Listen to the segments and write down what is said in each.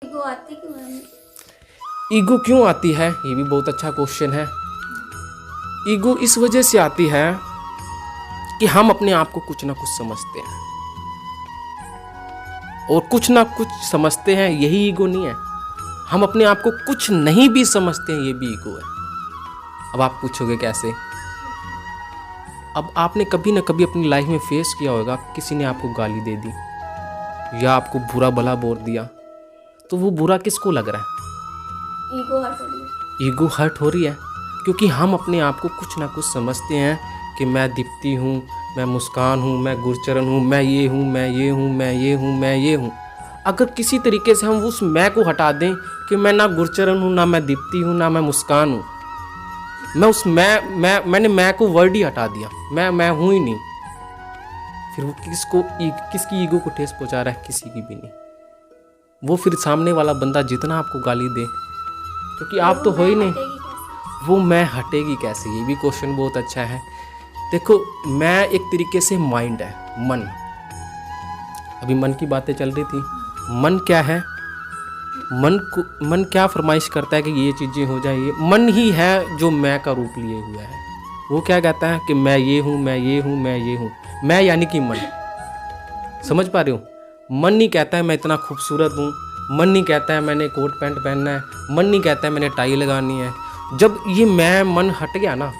Ego आती क्यों है? ईगो क्यों आती है, ये भी बहुत अच्छा क्वेश्चन है। ईगो इस वजह से आती है कि हम अपने आप को कुछ ना कुछ समझते हैं, और कुछ ना कुछ समझते हैं यही ईगो नहीं है। हम अपने आप को कुछ नहीं भी समझते हैं, ये भी ईगो है। अब आप पूछोगे कैसे? अब आपने कभी ना कभी अपनी लाइफ में फेस किया होगा, किसी ने आपको गाली दे दी या आपको बुरा भला बोल दिया, तो वो बुरा किसको लग रहा है? ईगो हर्ट हो रही है। ईगो हर्ट हो रही है क्योंकि हम अपने आप को कुछ ना कुछ समझते हैं कि मैं दीप्ति हूँ, मैं मुस्कान हूँ, मैं गुरचरण हूँ, मैं ये हूँ, मैं ये हूँ, मैं ये हूँ, मैं ये हूँ। अगर किसी तरीके से हम उस मैं को हटा दें कि मैं ना गुरचरण हूँ, ना मैं दीप्ति हूँ, ना मैं मुस्कान हूँ, मैं उस मैंने मैं को वर्ड ही हटा दिया, मैं हूँ ही नहीं, फिर वो किसकी ईगो को ठेस पहुँचा रहा है? किसी की भी नहीं। वो फिर सामने वाला बंदा जितना आपको गाली दे, क्योंकि आप तो हो ही नहीं, वो मैं हटेगी कैसे? ये भी क्वेश्चन बहुत अच्छा है। देखो, मैं एक तरीके से माइंड है, मन। अभी मन की बातें चल रही थी। मन क्या है? मन क्या फरमाइश करता है कि ये चीज़ें हो जाए? ये मन ही है जो मैं का रूप लिए हुआ है। वो क्या कहता है कि मैं ये हूँ, मैं ये हूँ, मैं ये हूँ। मैं यानी कि मन। समझ पा रहे हो? मन नहीं कहता है मैं इतना खूबसूरत हूँ, मन नहीं कहता है मैंने कोट पैंट पहनना है, मन नहीं कहता है मैंने टाई लगानी है। जब ये मैं मन हट गया ना,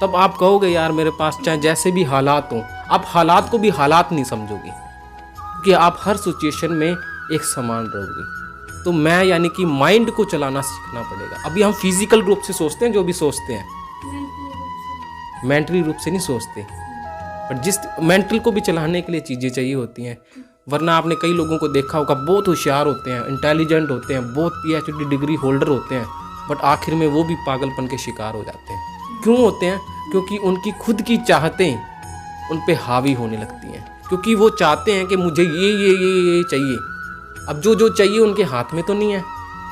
तब आप कहोगे यार मेरे पास चाहे जैसे भी हालात हों, आप हालात को भी हालात नहीं समझोगे, क्योंकि आप हर सिचुएशन में एक समान रहोगे। तो मैं यानी कि माइंड को चलाना सीखना पड़ेगा। अभी हम फिजिकल रूप से सोचते हैं, जो भी सोचते हैं मेंटली रूप से नहीं सोचते, पर जिस मेंटल को भी चलाने के लिए चीज़ें चाहिए होती हैं। वरना आपने कई लोगों को देखा होगा, बहुत होशियार होते हैं, इंटेलिजेंट होते हैं, बहुत पीएचडी डिग्री होल्डर होते हैं, बट आखिर में वो भी पागलपन के शिकार हो जाते हैं। क्यों होते हैं? क्योंकि उनकी खुद की चाहतें उन पे हावी होने लगती हैं, क्योंकि वो चाहते हैं कि मुझे ये चाहिए। अब जो चाहिए उनके हाथ में तो नहीं है।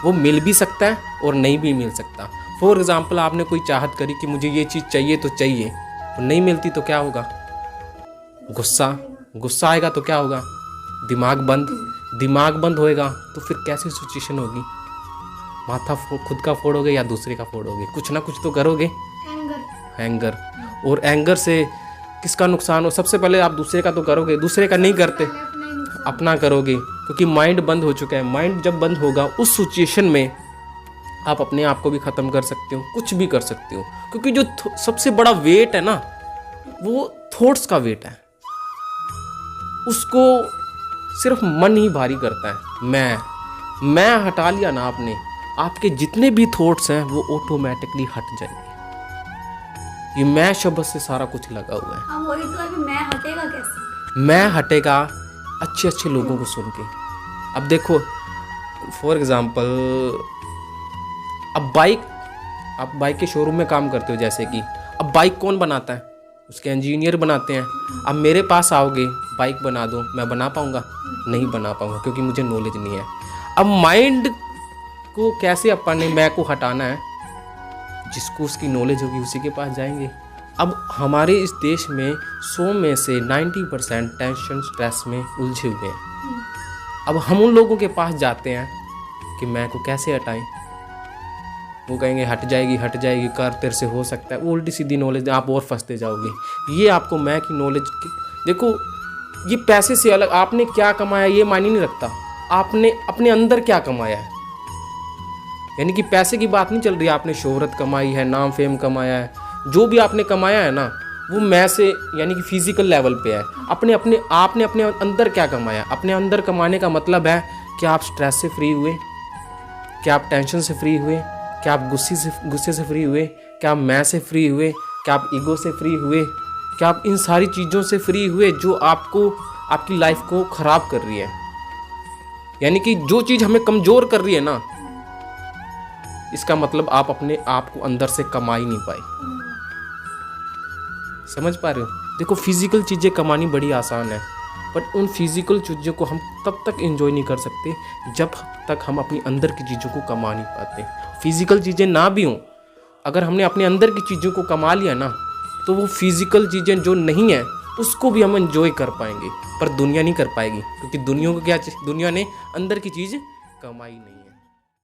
वो मिल भी सकता है और नहीं भी मिल सकता। फॉर एग्जाम्पल, आपने कोई चाहत करी कि मुझे ये चीज़ चाहिए तो चाहिए, और नहीं मिलती तो क्या होगा? गुस्सा आएगा तो क्या होगा? दिमाग बंद होएगा। तो फिर कैसी सिचुएशन होगी? माथा खुद का फोड़ोगे या दूसरे का फोड़ोगे? कुछ ना कुछ तो करोगे। एंगर। और एंगर से किसका नुकसान हो? सबसे पहले आप दूसरे का तो करोगे, दूसरे का नहीं करते, अपना करोगे, क्योंकि माइंड बंद हो चुका है। माइंड जब बंद होगा, उस सिचुएशन में आप अपने आप को भी ख़त्म कर सकते हो, कुछ भी कर सकते हो, क्योंकि जो सबसे बड़ा वेट है ना, वो थॉट्स का वेट है। उसको सिर्फ मन ही भारी करता है। मैं हटा लिया ना आपने, आपके जितने भी थॉट्स हैं वो ऑटोमेटिकली हट जाएंगे। ये मैं शब्द से सारा कुछ लगा हुआ है। हाँ, वही तो है कि मैं हटेगा कैसे? मैं हटेगा अच्छे लोगों को सुन के। अब देखो, फॉर एग्जांपल, अब आप बाइक के शोरूम में काम करते हो, जैसे कि अब बाइक कौन बनाता है? उसके इंजीनियर बनाते हैं। अब मेरे पास आओगे, बाइक बना दो, मैं बना पाऊंगा? नहीं बना पाऊंगा, क्योंकि मुझे नॉलेज नहीं है। अब माइंड को कैसे अपने मैं को हटाना है? जिसको उसकी नॉलेज होगी उसी के पास जाएंगे। अब हमारे इस देश में 100 में से 90% टेंशन स्ट्रेस में उलझे हुए हैं। अब हम उन लोगों के पास जाते हैं कि मैं को कैसे हटाएं? वो कहेंगे हट जाएगी, कर तेरे से हो सकता है। वो उल्टी सीधी नॉलेज, आप और फंसते जाओगे। ये आपको मैं की नॉलेज देखो, ये पैसे से अलग आपने क्या कमाया ये मायने नहीं रखता। आपने अपने अंदर क्या कमाया है, यानी कि पैसे की बात नहीं चल रही। आपने शोहरत कमाई है, नाम फेम कमाया है, जो भी आपने कमाया है ना, वो मैं से यानी कि फिजिकल लेवल पे है। आपने अपने अंदर क्या कमाया? अपने अंदर कमाने का मतलब है कि आप स्ट्रेस से फ्री हुए, क्या आप टेंशन से फ्री हुए, क्या आप गुस्से से फ्री हुए, क्या आप मैं से फ्री हुए, क्या आप ईगो से फ्री हुए, क्या आप इन सारी चीज़ों से फ्री हुए जो आपको आपकी लाइफ को ख़राब कर रही है। यानी कि जो चीज़ हमें कमज़ोर कर रही है ना, इसका मतलब आप अपने आप को अंदर से कमा ही नहीं पाए। समझ पा रहे हो? देखो, फिजिकल चीज़ें कमानी बड़ी आसान है, बट उन फिजिकल चीज़ों को हम तब तक एंजॉय नहीं कर सकते जब तक हम अपनी अंदर की चीज़ों को कमा नहीं पाते। फिजिकल चीज़ें ना भी हों, अगर हमने अपने अंदर की चीज़ों को कमा लिया ना, तो वो फिजिकल चीज़ें जो नहीं है उसको भी हम एंजॉय कर पाएंगे, पर दुनिया नहीं कर पाएगी, क्योंकि दुनिया को क्या, दुनिया ने अंदर की चीज़ कमाई नहीं है।